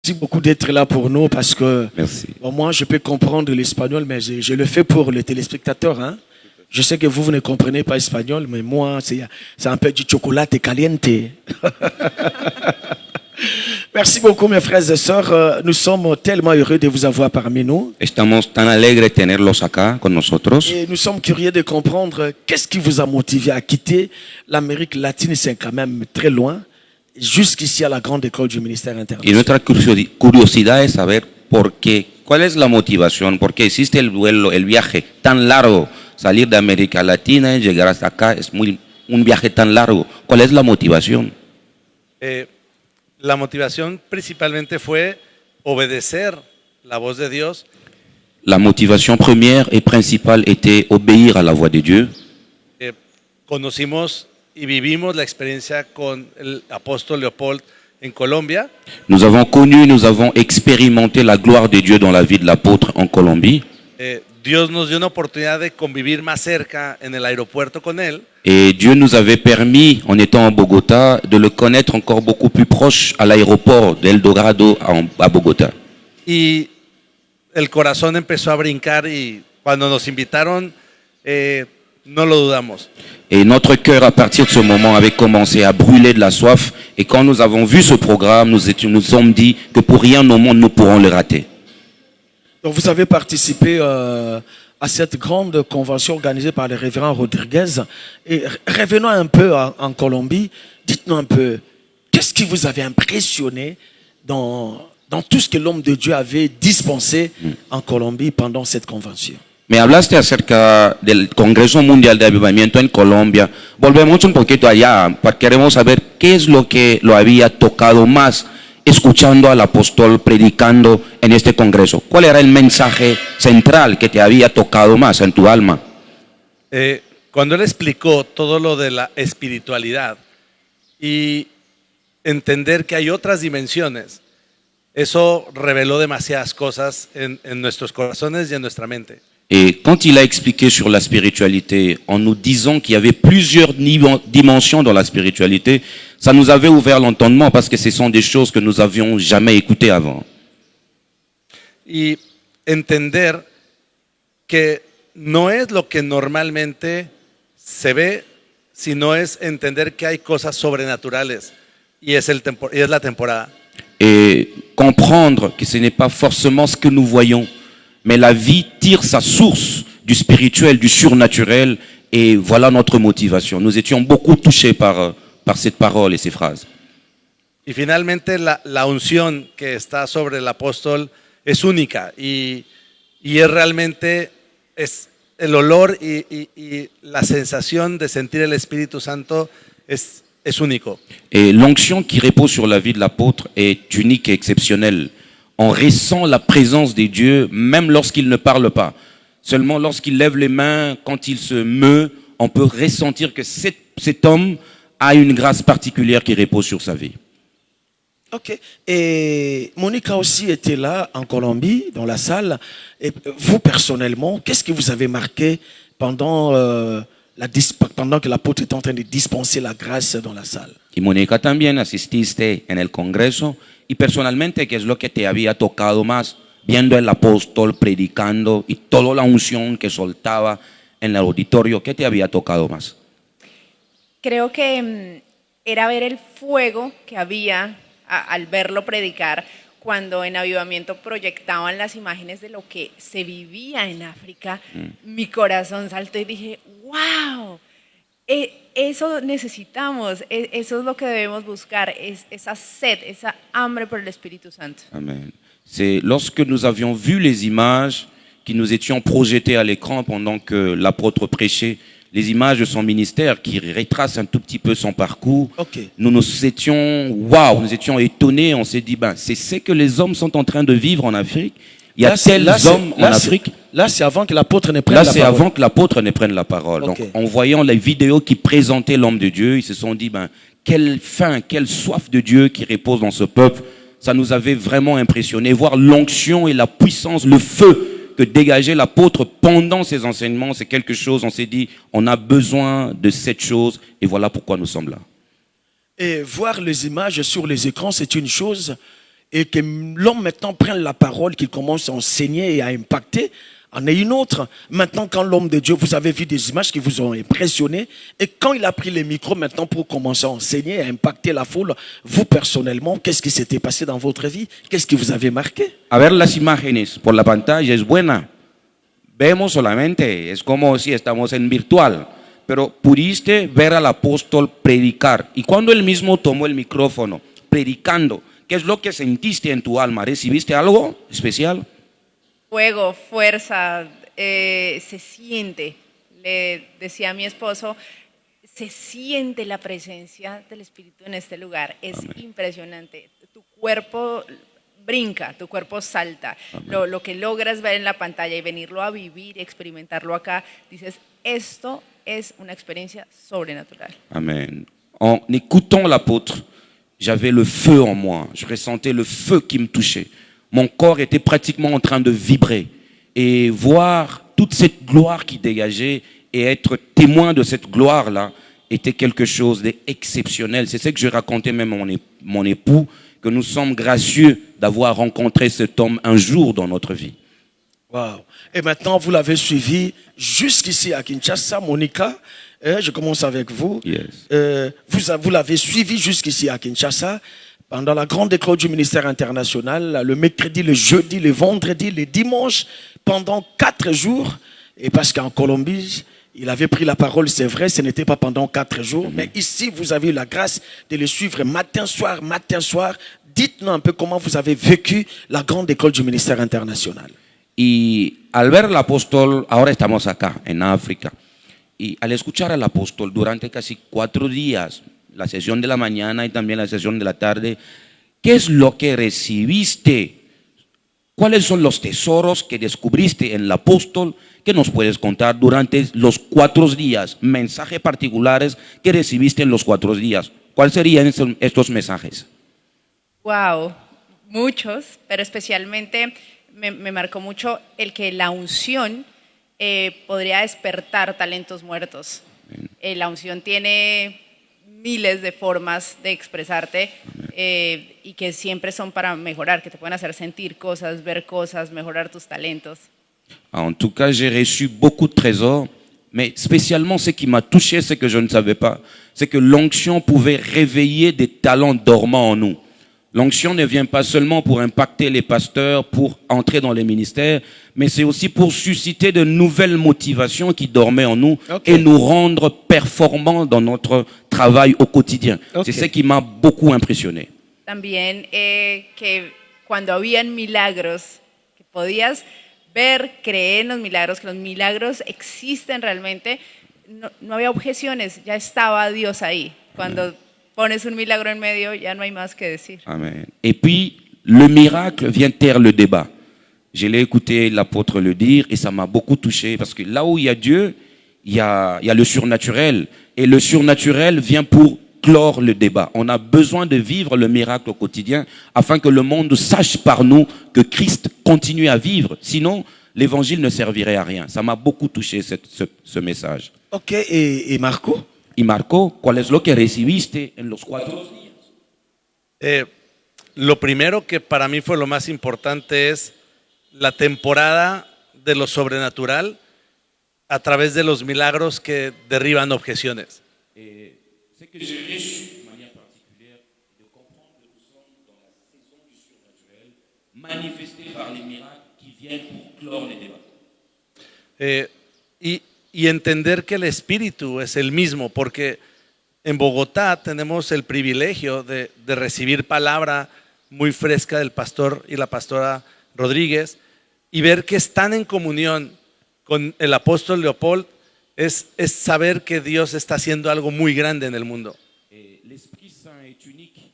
Merci beaucoup d'être là pour nous parce que bon, moi, je peux comprendre l'espagnol, mais je le fais pour les téléspectateurs. Hein. Je sais que vous ne comprenez pas espagnol, mais moi, c'est un peu du chocolate caliente. Merci beaucoup, mes frères et sœurs. Nous sommes tellement heureux de vous avoir parmi nous. Estamos tan alegres de tenerlos acá con nosotros. Et nous sommes curieux de comprendre qu'est-ce qui vous a motivé à quitter l'Amérique latine, c'est quand même très loin, jusqu'ici à la grande école du ministère international. Y nuestra curiosidad es saber por qué, cuál es la motivación, por qué existe el vuelo, el viaje tan largo, salir de América Latina y llegar hasta acá, es un viaje tan largo. ¿Cuál es la motivación? La motivación principalmente fue obedecer la voz de Dios. La motivation première et principale était obéir à la voix de Dieu. Conocimos y vivimos la experiencia con el apóstol Leopold en Colombia. Nous avons connu, nous avons expérimenté la gloire de Dieu dans la vie de l'apôtre en Colombie. Dios nos dio una oportunidad de convivir más cerca en el aeropuerto con él. Et Dieu nous avait permis, en étant à Bogota, de le connaître encore beaucoup plus proche à l'aéroport d'El Dorado à Bogota. Y el corazón empezó a brincar y cuando nos invitaron, no lo dudamos. Et notre cœur, à partir de ce moment, avait commencé à brûler de la soif. Et quand nous avons vu ce programme, nous sommes dit que pour rien au monde, nous pourrons le rater. Donc vous avez participé à cette grande convention organisée par le révérend Rodriguez. Et revenons un peu en Colombie. Dites-nous un peu, qu'est-ce qui vous avait impressionné dans tout ce que l'homme de Dieu avait dispensé en Colombie pendant cette convention? Me hablaste acerca del Congreso Mundial de Avivamiento en Colombia. Volvemos un poquito allá, porque queremos saber qué es lo que lo había tocado más escuchando al apóstol predicando en este congreso. ¿Cuál era el mensaje central que te había tocado más en tu alma? Cuando él explicó todo lo de la espiritualidad y entender que hay otras dimensiones, eso reveló demasiadas cosas en nuestros corazones y en nuestra mente. Et quand il a expliqué sur la spiritualité, en nous disant qu'il y avait plusieurs dimensions dans la spiritualité, ça nous avait ouvert l'entendement parce que ce sont des choses que nous avions jamais écoutées avant. Y entender que no es lo que normalmente se ve, sino es entender que hay cosas sobrenaturales y es la temporada. Et comprendre que ce n'est pas forcément ce que nous voyons, mais la vie tire sa source du spirituel, du surnaturel, et voilà notre motivation. Nous étions beaucoup touchés par cette parole et ces phrases. Y finalmente la unción que está sobre el apóstol es única y es realmente es el olor y la sensación de sentir el Espíritu Santo es único. Et l'onction qui repose sur la vie de l'apôtre est unique et exceptionnelle. On ressent la présence de Dieu même lorsqu'il ne parle pas. Seulement lorsqu'il lève les mains, quand il se meut, on peut ressentir que cet homme a une grâce particulière qui repose sur sa vie. Ok. Et Monica aussi était là en Colombie, dans la salle. Et vous, personnellement, qu'est-ce que vous avez marqué pendant que l'apôtre était en train de dispenser la grâce dans la salle? Y Mónica, también asististe en el Congreso. Y personalmente, ¿qué es lo que te había tocado más viendo el apóstol predicando y toda la unción que soltaba en el auditorio? ¿Qué te había tocado más? Creo que era ver el fuego que había al verlo predicar cuando en Avivamiento proyectaban las imágenes de lo que se vivía en África. Mi corazón saltó y dije, wow, eso necesitamos, eso es lo que debemos buscar, esa sed, esa hambre por el Espíritu Santo. Amen. C'est lorsque nous avions vu les images qui nous étions projetées à l'écran pendant que l'apôtre prêchait, les images de son ministère qui retracent un tout petit peu son parcours. Okay. Nous étions étonnés, on s'est dit, c'est ce que les hommes sont en train de vivre en Afrique. Il y a tels hommes en Afrique. Là, c'est avant que l'apôtre ne prenne la parole. Là, c'est avant que l'apôtre ne prenne la parole. Okay. Donc, en voyant les vidéos qui présentaient l'homme de Dieu, ils se sont dit, quelle faim, quelle soif de Dieu qui repose dans ce peuple. Ça nous avait vraiment impressionné. Voir l'onction et la puissance, le feu que dégageait l'apôtre pendant ses enseignements, c'est quelque chose, on s'est dit, on a besoin de cette chose et voilà pourquoi nous sommes là. Et voir les images sur les écrans, c'est une chose. et que l'homme maintenant prenne la parole, qu'il commence à enseigner et à impacter, en est une autre. Maintenant, quand l'homme de Dieu, vous avez vu des images qui vous ont impressionné, et quand il a pris les micros maintenant pour commencer à enseigner et à impacter la foule, vous personnellement, qu'est-ce qui s'était passé dans votre vie? Qu'est-ce qui vous avait marqué? A ver las imágenes por la pantalla es buena. Vemos solamente, es como si estamos en virtual. Pero pudiste ver al apóstol predicar. Y cuando él mismo tomó el micrófono, predicando, ¿qué es lo que sentiste en tu alma? ¿Recibiste algo especial? Fuego, fuerza, se siente. Le decía a mi esposo, se siente la presencia del Espíritu en este lugar. Es impresionante. Tu cuerpo brinca, tu cuerpo salta. Lo que logras ver en la pantalla y venirlo a vivir y experimentarlo acá, dices, esto es una experiencia sobrenatural. Amen. En écoutant l'apôtre, j'avais le feu en moi. Je ressentais le feu qui me touchait. Mon corps était pratiquement en train de vibrer. Et voir toute cette gloire qui dégageait et être témoin de cette gloire-là était quelque chose d'exceptionnel. C'est ce que je racontais même à mon époux, que nous sommes gracieux d'avoir rencontré cet homme un jour dans notre vie. Wow. Et maintenant, vous l'avez suivi jusqu'ici à Kinshasa, Monica. Je commence avec vous. Yes. Vous l'avez suivi jusqu'ici à Kinshasa pendant la grande école du ministère international, le mercredi, le jeudi, le vendredi, le dimanche, pendant 4 jours. Et parce qu'en Colombie, il avait pris la parole, c'est vrai, ce n'était pas pendant 4 jours. Mais ici, vous avez eu la grâce de le suivre matin, soir, matin, soir. Dites-nous un peu comment vous avez vécu la grande école du ministère international. Y al ver al apóstol, ahora estamos acá, en África, y al escuchar al apóstol durante casi 4 días, la sesión de la mañana y también la sesión de la tarde, ¿qué es lo que recibiste? ¿Cuáles son los tesoros que descubriste en el apóstol? ¿Qué nos puedes contar durante los 4 días? Mensajes particulares que recibiste en los 4 días. ¿Cuáles serían estos mensajes? Wow, muchos, pero especialmente me marcó mucho el que la unción podría despertar talentos muertos. La unción tiene miles de formas de expresarte y que siempre son para mejorar, que te pueden hacer sentir cosas, ver cosas, mejorar tus talentos. En tout cas, j'ai reçu beaucoup de trésors, mais spécialement ce qui m'a touché, c'est que je ne savais pas, c'est que l'onction pouvait réveiller des talents dormants en nous. L'onction ne vient pas seulement pour impacter les pasteurs, pour entrer dans les ministères, mais c'est aussi pour susciter de nouvelles motivations qui dormaient en nous et nous rendre performants dans notre travail au quotidien. C'est ce qui m'a beaucoup impressionné. También que cuando habían milagros, que podías ver, creer en los milagros, que los milagros existen realmente, no había objeciones, ya estaba Dios ahí. Cuando pones un milagro en medio, ya no hay más que decir. Amen. Et puis, le miracle vient taire le débat. Je l'ai écouté l'apôtre le dire et ça m'a beaucoup touché parce que là où il y a Dieu, il y a le surnaturel. Et le surnaturel vient pour clore le débat. On a besoin de vivre le miracle au quotidien afin que le monde sache par nous que Christ continue à vivre. Sinon, l'évangile ne servirait à rien. Ça m'a beaucoup touché ce message. Ok, et Marco? Y Marco, ¿cuál es lo que recibiste en los 4 días? Lo primero que para mí fue lo más importante es la temporada de lo sobrenatural a través de los milagros que derriban objeciones. C'est que j'ai reçu de manière particulière de comprendre que nous sommes dans la saison du surnaturel manifesté par les miracles qui viennent pour clore les débats. Y entender que el espíritu es el mismo, porque en Bogotá tenemos el privilegio de recibir palabra muy fresca del pastor y la pastora Rodríguez y ver que están en comunión con el apóstol Leopold es saber que Dios está haciendo algo muy grande en el mundo. L'Esprit Saint est unique.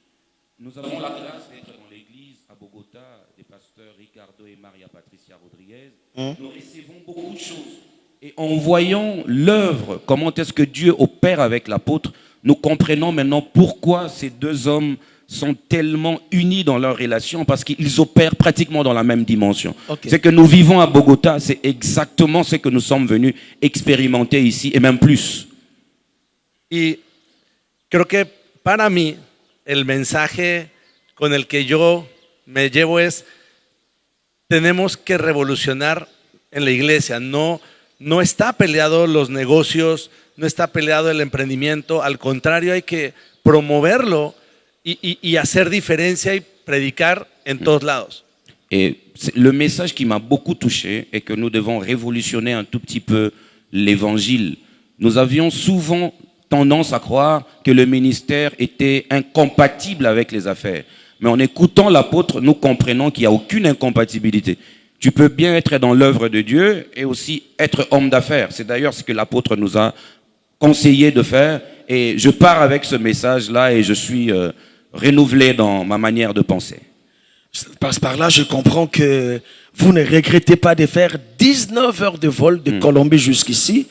Nous avons la grâce d'être dans l'église à Bogotá des pasteurs Ricardo et Maria Patricia Rodríguez. Nous recevons beaucoup de choses. Et en voyant l'œuvre, comment est-ce que Dieu opère avec l'apôtre, nous comprenons maintenant pourquoi ces 2 hommes sont tellement unis dans leur relation, parce qu'ils opèrent pratiquement dans la même dimension. Ce que nous vivons à Bogotá, c'est exactement ce que nous sommes venus expérimenter ici, et même plus. Y creo que para mí el mensaje con el que yo me llevo es, tenemos que revolucionar en la iglesia. No está peleado los negocios, no está peleado el emprendimiento, al contrario, hay que promoverlo y hacer diferencia y predicar en todos lados. Et le message qui m'a beaucoup touché est que nous devons révolutionner un tout petit peu l'évangile. Nous avions souvent tendance à croire que le ministère était incompatible avec les affaires. Mais en écoutant l'apôtre, nous comprenons qu'il n'y a aucune incompatibilité. Tu peux bien être dans l'œuvre de Dieu et aussi être homme d'affaires. C'est d'ailleurs ce que l'apôtre nous a conseillé de faire. Et je pars avec ce message-là et je suis renouvelé dans ma manière de penser. Par là, je comprends que vous ne regrettez pas de faire 19 heures de vol de Colombie jusqu'ici.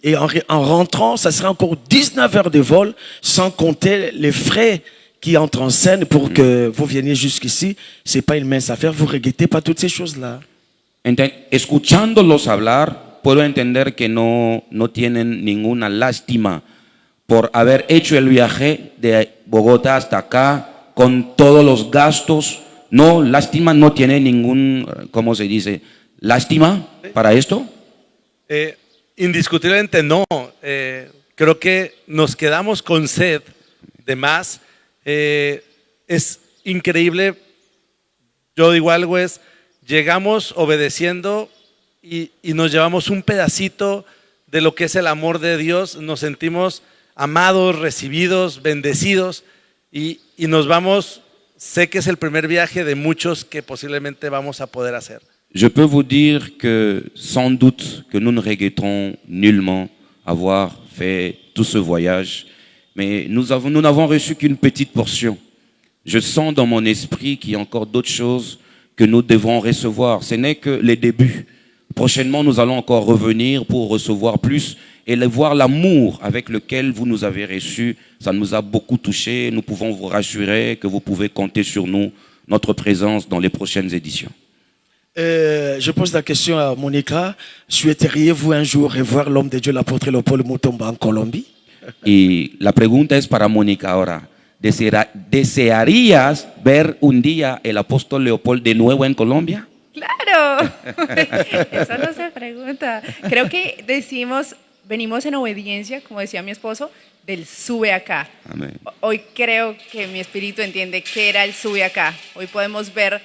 Et en rentrant, ça sera encore 19 heures de vol, sans compter les frais qui entrent en scène pour que vous veniez jusqu'ici. Ce n'est pas une mince affaire. Vous ne regrettez pas toutes ces choses-là. Escuchándolos hablar, puedo entender que no tienen ninguna lástima por haber hecho el viaje de Bogotá hasta acá con todos los gastos. No, lástima, no tiene ningún, ¿cómo se dice? ¿Lástima para esto? Indiscutiblemente no. Creo que nos quedamos con sed de más. Es increíble. Yo digo algo es, llegamos obedeciendo y nos llevamos un pedacito de lo que es el amor de Dios. Nos sentimos amados, recibidos, bendecidos y nos vamos. Sé que es el primer viaje de muchos que posiblemente vamos a poder hacer. Je peux vous dire que sans doute que nous ne regrettons nullement avoir fait tout ce voyage, mais nous n'avons reçu qu'une petite portion. Je sens dans mon esprit qu'il y a encore d'autres choses que nous devons recevoir. Ce n'est que les débuts. Prochainement, nous allons encore revenir pour recevoir plus et voir l'amour avec lequel vous nous avez reçus. Ça nous a beaucoup touchés. Nous pouvons vous rassurer que vous pouvez compter sur nous, notre présence dans les prochaines éditions. Je pose la question à Monica. Souhaiteriez-vous un jour revoir l'homme de Dieu, l'apôtre Léopold Mutomba en Colombie? Y la pregunta es para Mónica ahora. ¿Desearías ver un día el apóstol Leopold de nuevo en Colombia? Claro, eso no se pregunta. Creo que venimos en obediencia, como decía mi esposo, del sube acá. Amén. Hoy creo que mi espíritu entiende qué era el sube acá. Hoy podemos ver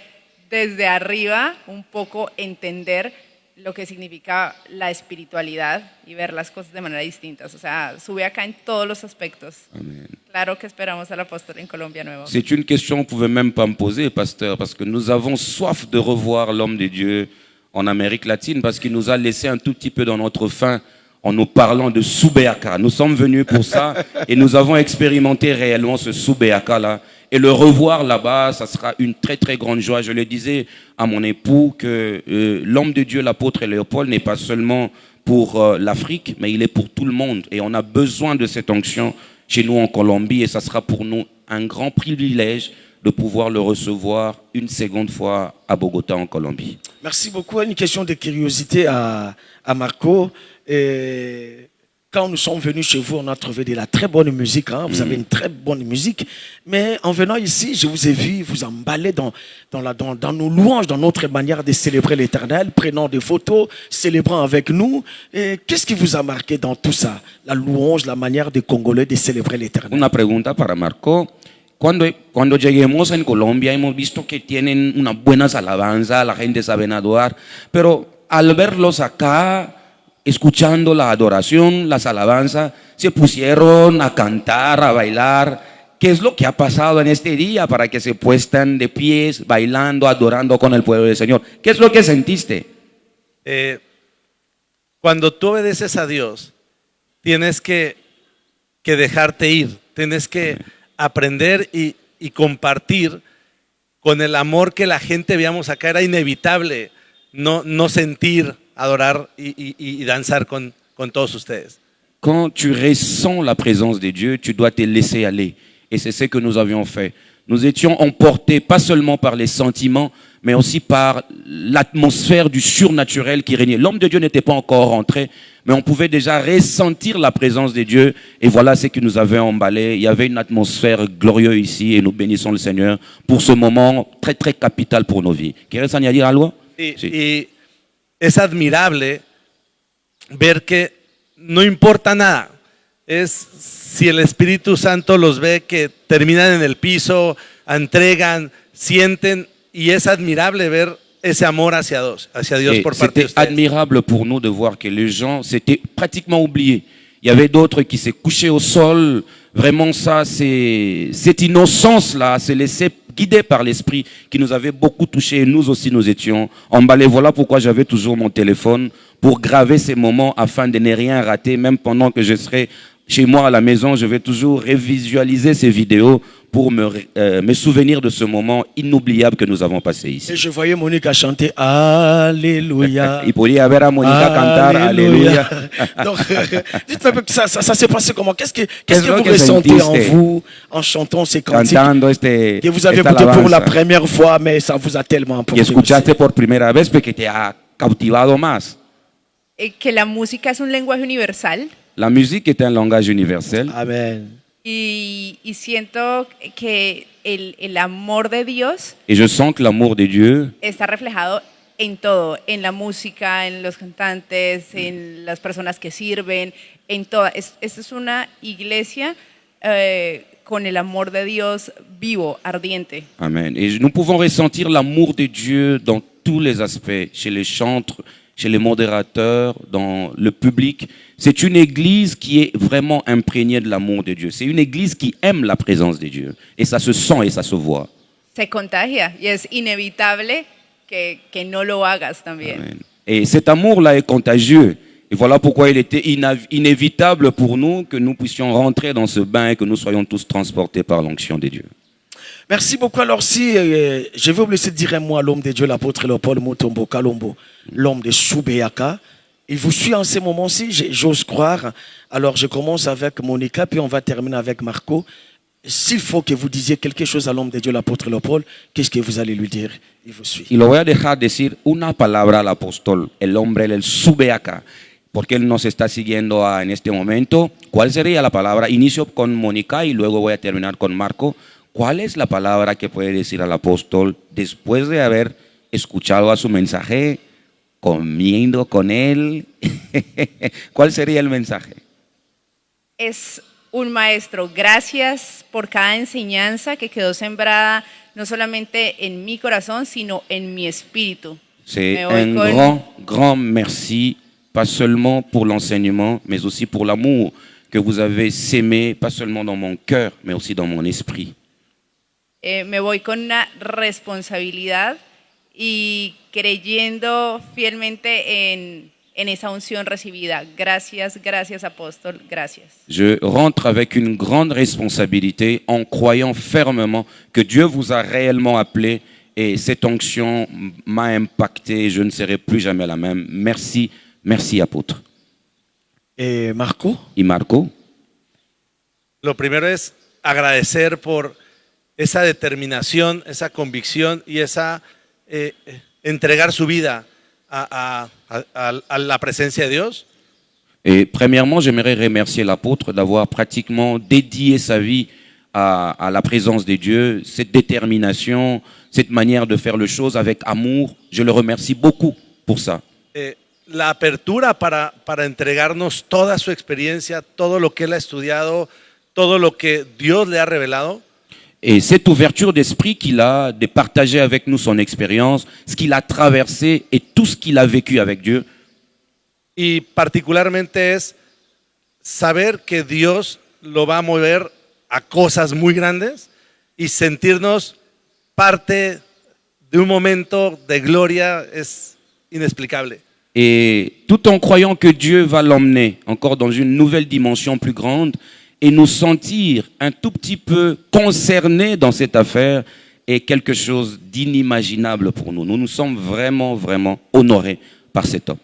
desde arriba un poco, entender lo que significa la espiritualidad y ver las cosas de manera distinta. O sea, sube acá en todos los aspectos. Amen. Claro que esperamos al apóstol en Colombia nuevo. C'est une question que vous ne pouvez même pas me poser, pasteur, parce que nous avons soif de revoir l'homme de Dieu en Amérique latine, parce qu'il nous a laissé un tout petit peu dans notre faim en nous parlant de Subeaka. Nous sommes venus pour ça et nous avons expérimenté réellement ce Subeaka-là. Et le revoir là-bas, ça sera une très très grande joie. Je le disais à mon époux que l'homme de Dieu, l'apôtre Léopold, n'est pas seulement pour l'Afrique, mais il est pour tout le monde. Et on a besoin de cette onction chez nous en Colombie. Et ça sera pour nous un grand privilège de pouvoir le recevoir une seconde fois à Bogota en Colombie. Merci beaucoup. Une question de curiosité à Marco. Quand nous sommes venus chez vous, on a trouvé de la très bonne musique. Hein. Vous avez une très bonne musique. Mais en venant ici, je vous ai vu vous emballer dans nos louanges, dans notre manière de célébrer l'Éternel, prenant des photos, célébrant avec nous. Et qu'est-ce qui vous a marqué dans tout ça? La louange, la manière des Congolais de célébrer l'Éternel. Una pregunta para Marco. Cuando lleguemos en Colombia hemos visto que tienen unas buenas alabanzas, la gente sabe adorar, pero al verlos acá, escuchando la adoración, las alabanzas, se pusieron a cantar, a bailar. ¿Qué es lo que ha pasado en este día para que se puestan de pies, bailando, adorando con el pueblo del Señor? ¿Qué es lo que sentiste? Cuando tú obedeces a Dios, tienes que dejarte ir, tienes que aprender y compartir con el amor que la gente veíamos acá. Era inevitable no sentir, adorar y danzar con todos ustedes. Quand tu ressens la présence de Dieu, tu dois te laisser aller. Et c'est ce que nous avions fait. Nous étions emportés pas seulement par les sentiments, mais aussi par l'atmosphère du surnaturel qui régnait. L'homme de Dieu n'était pas encore rentré, mais on pouvait déjà ressentir la présence de Dieu. Et voilà ce qui nous avait emballé. Il y avait une atmosphère glorieuse ici et nous bénissons le Seigneur pour ce moment très, très capital pour nos vies. ¿Quieres añadir algo? Sí. Y es admirable ver que no importa nada. Es si el Espíritu Santo los ve que terminan en el piso, entregan, sienten, y es admirable ver ese amor hacia Dios por parte de C'était ustedes. admirable pour nous de voir que les gens s'étaient pratiquement oubliés. Il y avait d'autres qui s'est couché au sol. Vraiment ça, cette innocence-là s'est laissée guider par l'Esprit qui nous avait beaucoup touchés. Et nous aussi, nous étions emballés. Voilà pourquoi j'avais toujours mon téléphone pour graver ces moments afin de ne rien rater. Même pendant que je serai chez moi à la maison, je vais toujours révisualiser ces vidéos pour me souvenir de ce moment inoubliable que nous avons passé Et ici. je voyais Monique chanter Alléluia. Il pourrait y avoir à Monica cantar Alléluia. Donc, dites un peu que ça s'est passé comment? Qu'est-ce que Qu'est-ce vous que ressentez en sentiste? vous en chantant ces cantiques Cantando que vous avez esta écouté pour la alabanza. première fois, mais ça vous a tellement Y emporté. escuchaste por primera vez porque te ha cautivado más. Que la música es un lenguaje universal La musique est un langage universel Amen. y siento que el amor de Dios et je sens que l'amour de Dieu está reflejado en todo, en la música, en los cantantes, en las personas que sirven, en toda. Esta es una iglesia con el amor de Dios vivo, ardiente. Amen. Et nous pouvons ressentir l'amour de Dieu dans tous les aspects, chez les chantres, chez les modérateurs, dans le public. C'est une église qui est vraiment imprégnée de l'amour de Dieu. C'est une église qui aime la présence de Dieu. Et ça se sent et ça se voit. Se contagia y es inevitable que no lo hagas también. Amen. Et cet amour-là est contagieux. Et voilà pourquoi il était inévitable pour nous que nous puissions rentrer dans ce bain et que nous soyons tous transportés par l'onction de Dieu. Merci beaucoup. Alors, si je vais vous laisser dire un mot à l'homme de Dieu, l'apôtre Léopold Mutombo Kalombo, l'homme de Soubeyaka. Il vous suit en ce moment-ci, j'ose croire. Alors, je commence avec Monica, puis on va terminer avec Marco. S'il faut que vous disiez quelque chose à l'homme de Dieu, l'apôtre Léopold, qu'est-ce que vous allez lui dire? Il vous suit. Y lo voy a dejar decir una palabra al apóstol, el hombre, él sube acá, porque él nos está siguiendo en este momento. ¿Cuál sería la palabra? Inicio con Mónica y luego voy a terminar con Marco. ¿Cuál es la palabra que puede decir al apóstol después de haber escuchado a su mensaje, comiendo con él? ¿Cuál sería el mensaje? Es un maestro. Gracias por cada enseñanza que quedó sembrada no solamente en mi corazón, sino en mi espíritu. C'est Me voy un con- grand merci, pas seulement pour l'enseignement, mais aussi pour l'amour que vous avez sémé, pas seulement dans mon cœur, mais aussi dans mon esprit. Me voy con una responsabilidad y creyendo fielmente en esa unción recibida. Gracias, gracias apóstol, gracias. Je rentre avec une grande responsabilité en croyant fermement que Dieu vous a réellement appelé et cette onction m'a impacté et je ne serai plus jamais la même. Merci, merci apôtre. Et Marco? Y Marco, Lo primero es agradecer por esa determinación, esa convicción y esa entregar su vida a la presencia de Dios. et premièrement, j'aimerais remercier l'apôtre d'avoir pratiquement dédié sa vie à la présence de Dieu, cette détermination, cette manière de faire les choses avec amour. Je le remercie beaucoup pour ça. La apertura para entregarnos toda su experiencia, todo lo que él ha estudiado, todo lo que Dios le ha revelado. Et cette ouverture d'esprit qu'il a, de partager avec nous son expérience, ce qu'il a traversé et tout ce qu'il a vécu avec Dieu. Y particularmente es saber que Dios lo va a mover a cosas muy grandes y sentirnos parte de un momento de gloria es inexplicable. Et tout en croyant que Dieu va l'emmener encore dans une nouvelle dimension plus grande et nous sentir un tout petit peu concernés dans cette affaire est quelque chose d'inimaginable pour nous. Nous nous sommes vraiment, vraiment honorés par cet homme.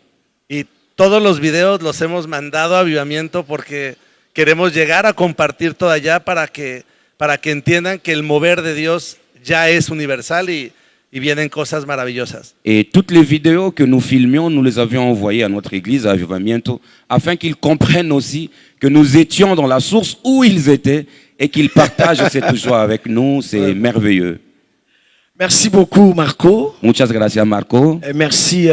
Y todos los videos los hemos mandado a Avivamiento porque queremos llegar a compartir todo allá para que entiendan que el mover de Dios ya es universal y y vienen cosas maravillosas. Et toutes les vidéos que nous filmions, nous les avions envoyées à notre église, à Avivamiento, afin qu'ils comprennent aussi que nous étions dans la source où ils étaient et qu'ils partagent cette joie avec nous. C'est merveilleux. Merci beaucoup, Marco. Muchas gracias, Marco. Et merci,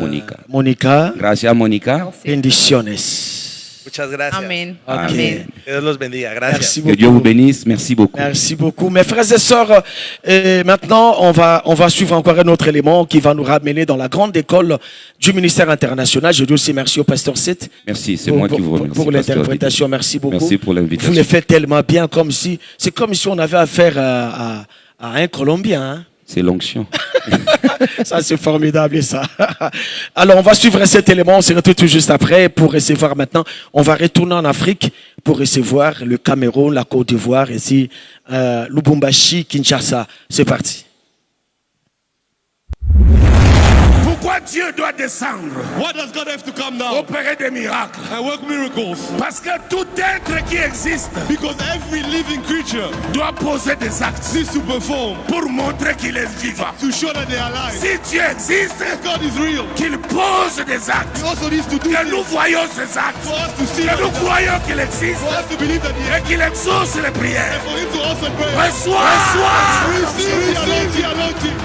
Monica. Monica. Gracias, Monica. Bendiciones. Muchas gracias. Amén. Ok. Amén. Que Dios los bendiga. Gracias. Merci Que Dieu vous beaucoup. bénisse. Merci beaucoup. Merci beaucoup. Mes frères et sœurs, maintenant, on va suivre encore un autre élément qui va nous ramener dans la grande école du ministère international. Je dis aussi merci au pasteur Seth. Merci, c'est moi qui vous remercie. Pour Pasteur l'interprétation. Didier. Merci beaucoup. Merci pour l'invitation. Vous le faites tellement bien, comme si, c'est comme si on avait affaire à un Colombien. Hein. C'est l'onction. Ça, c'est formidable, ça. Alors, on va suivre cet élément. On se retrouve tout juste après pour recevoir maintenant. On va retourner en Afrique pour recevoir le Cameroun, la Côte d'Ivoire, ici, Lubumbashi, Kinshasa. C'est parti. Pourquoi Dieu doit descendre, Why does God have to come down opérer des miracles? and work miracles? Parce que tout être qui existe Because every living creature doit poser des actes needs to perform pour montrer qu'il est vivant. to show that they are alive. Si Dieu existe, If God is real, qu'il pose des actes, He also needs to do que things nous voyons ces actes, for us to see que that nous He does. croyons qu'il existe For us to believe that He et qu'il exauce les prières. for Him to answer prayer. Reçois, Receive the anointing.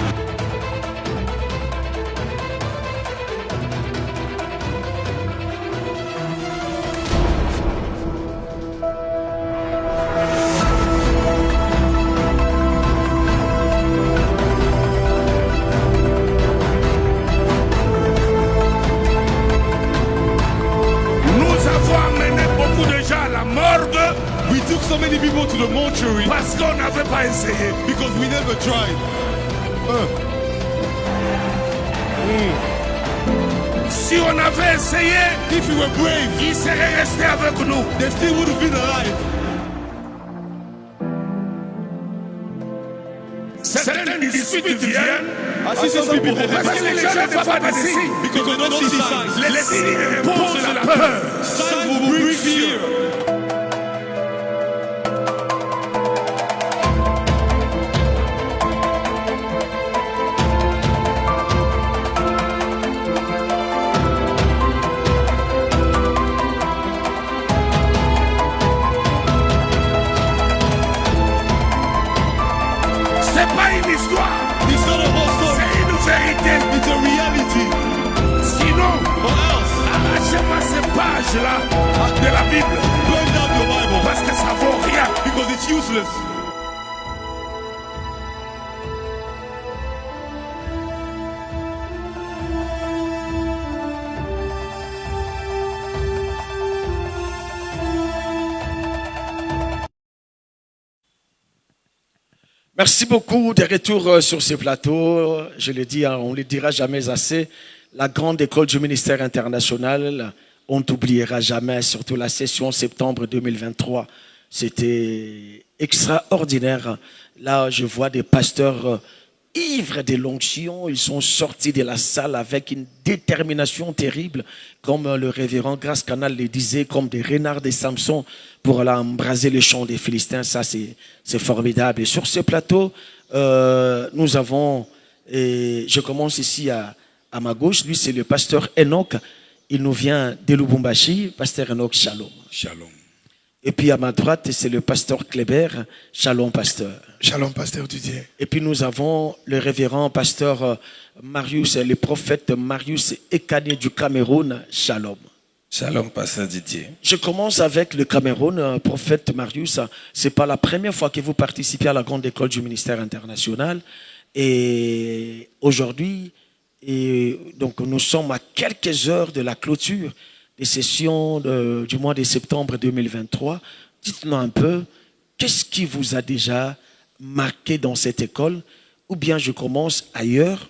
Nous avons amené beaucoup de gens à la morgue We took so many people to the mortuary parce qu'on n'avait pas essayé. because we never tried. Si on avait essayé, If we were brave, il serait resté avec nous. they still would have been alive. Certaines disputes viennent I see some people parce que les gens ne voient pas de signes. because they don't see signs. Les signes posent la peur. Signs will bring fear. C'est pas une histoire, It's not a whole story. c'est une vérité. It's a reality. Sinon, Or else, arrachez-moi ces pages-là de la Bible burn down your Bible parce que ça vaut rien. because it's useless. Merci beaucoup de retour sur ce plateau. Je le dis, hein, on ne le dira jamais assez. La grande école du ministère international, on n'oubliera jamais, surtout la session septembre 2023. C'était extraordinaire. Là, je vois des pasteurs ivres de l'onction. Ils sont sortis de la salle avec une détermination terrible, comme le révérend Grace Canal le disait, comme des renards de Samson pour aller embraser les champs des Philistins. Ça, c'est formidable. Et sur ce plateau, nous avons, et je commence ici à ma gauche, lui c'est le pasteur Enoch. Il nous vient de Lubumbashi, pasteur Enoch, shalom. Shalom. Et puis à ma droite, c'est le pasteur Kleber, shalom pasteur. Shalom, pasteur Didier. Et puis nous avons le révérend pasteur Marius, le prophète Marius Ekane du Cameroun, shalom. Shalom, pasteur Didier. Je commence avec le Cameroun, prophète Marius. C'est pas la première fois que vous participez à la grande école du ministère international. Et aujourd'hui, donc nous sommes à quelques heures de la clôture des sessions du mois de septembre 2023. Dites-nous un peu, qu'est-ce qui vous a déjà marqué dans cette école? Ou bien je commence ailleurs,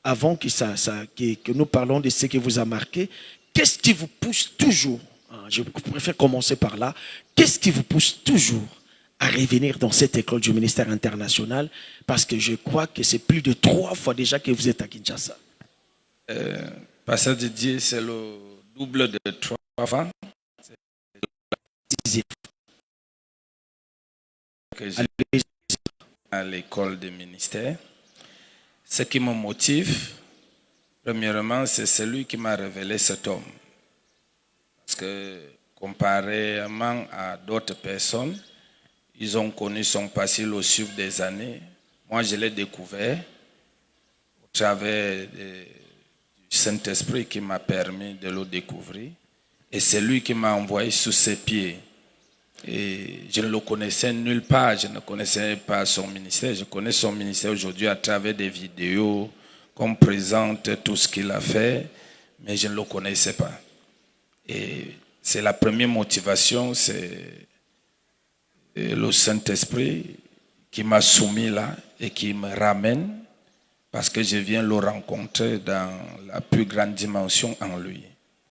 avant que nous parlons de ce qui vous a marqué. Qu'est-ce qui vous pousse toujours, je préfère commencer par là, qu'est-ce qui vous pousse toujours à revenir dans cette école du ministère international? Parce que je crois que c'est plus de 3 fois déjà que vous êtes à Kinshasa. Pasteur Didier, c'est le double de 3 fois. C'est Dixième. que j'ai à l'école des ministères. Ce qui me motive, premièrement, c'est celui qui m'a révélé cet homme. Parce que, comparément à d'autres personnes, ils ont connu son passé au fil des années. Moi, je l'ai découvert au travers du Saint-Esprit qui m'a permis de le découvrir. Et c'est lui qui m'a envoyé sous ses pieds. Et je ne le connaissais nulle part, je ne connaissais pas son ministère. Je connais son ministère aujourd'hui à travers des vidéos qu'on présente tout ce qu'il a fait, mais je ne le connaissais pas. Et c'est la première motivation, c'est le Saint-Esprit qui m'a soumis là et qui me ramène parce que je viens le rencontrer dans la plus grande dimension en lui.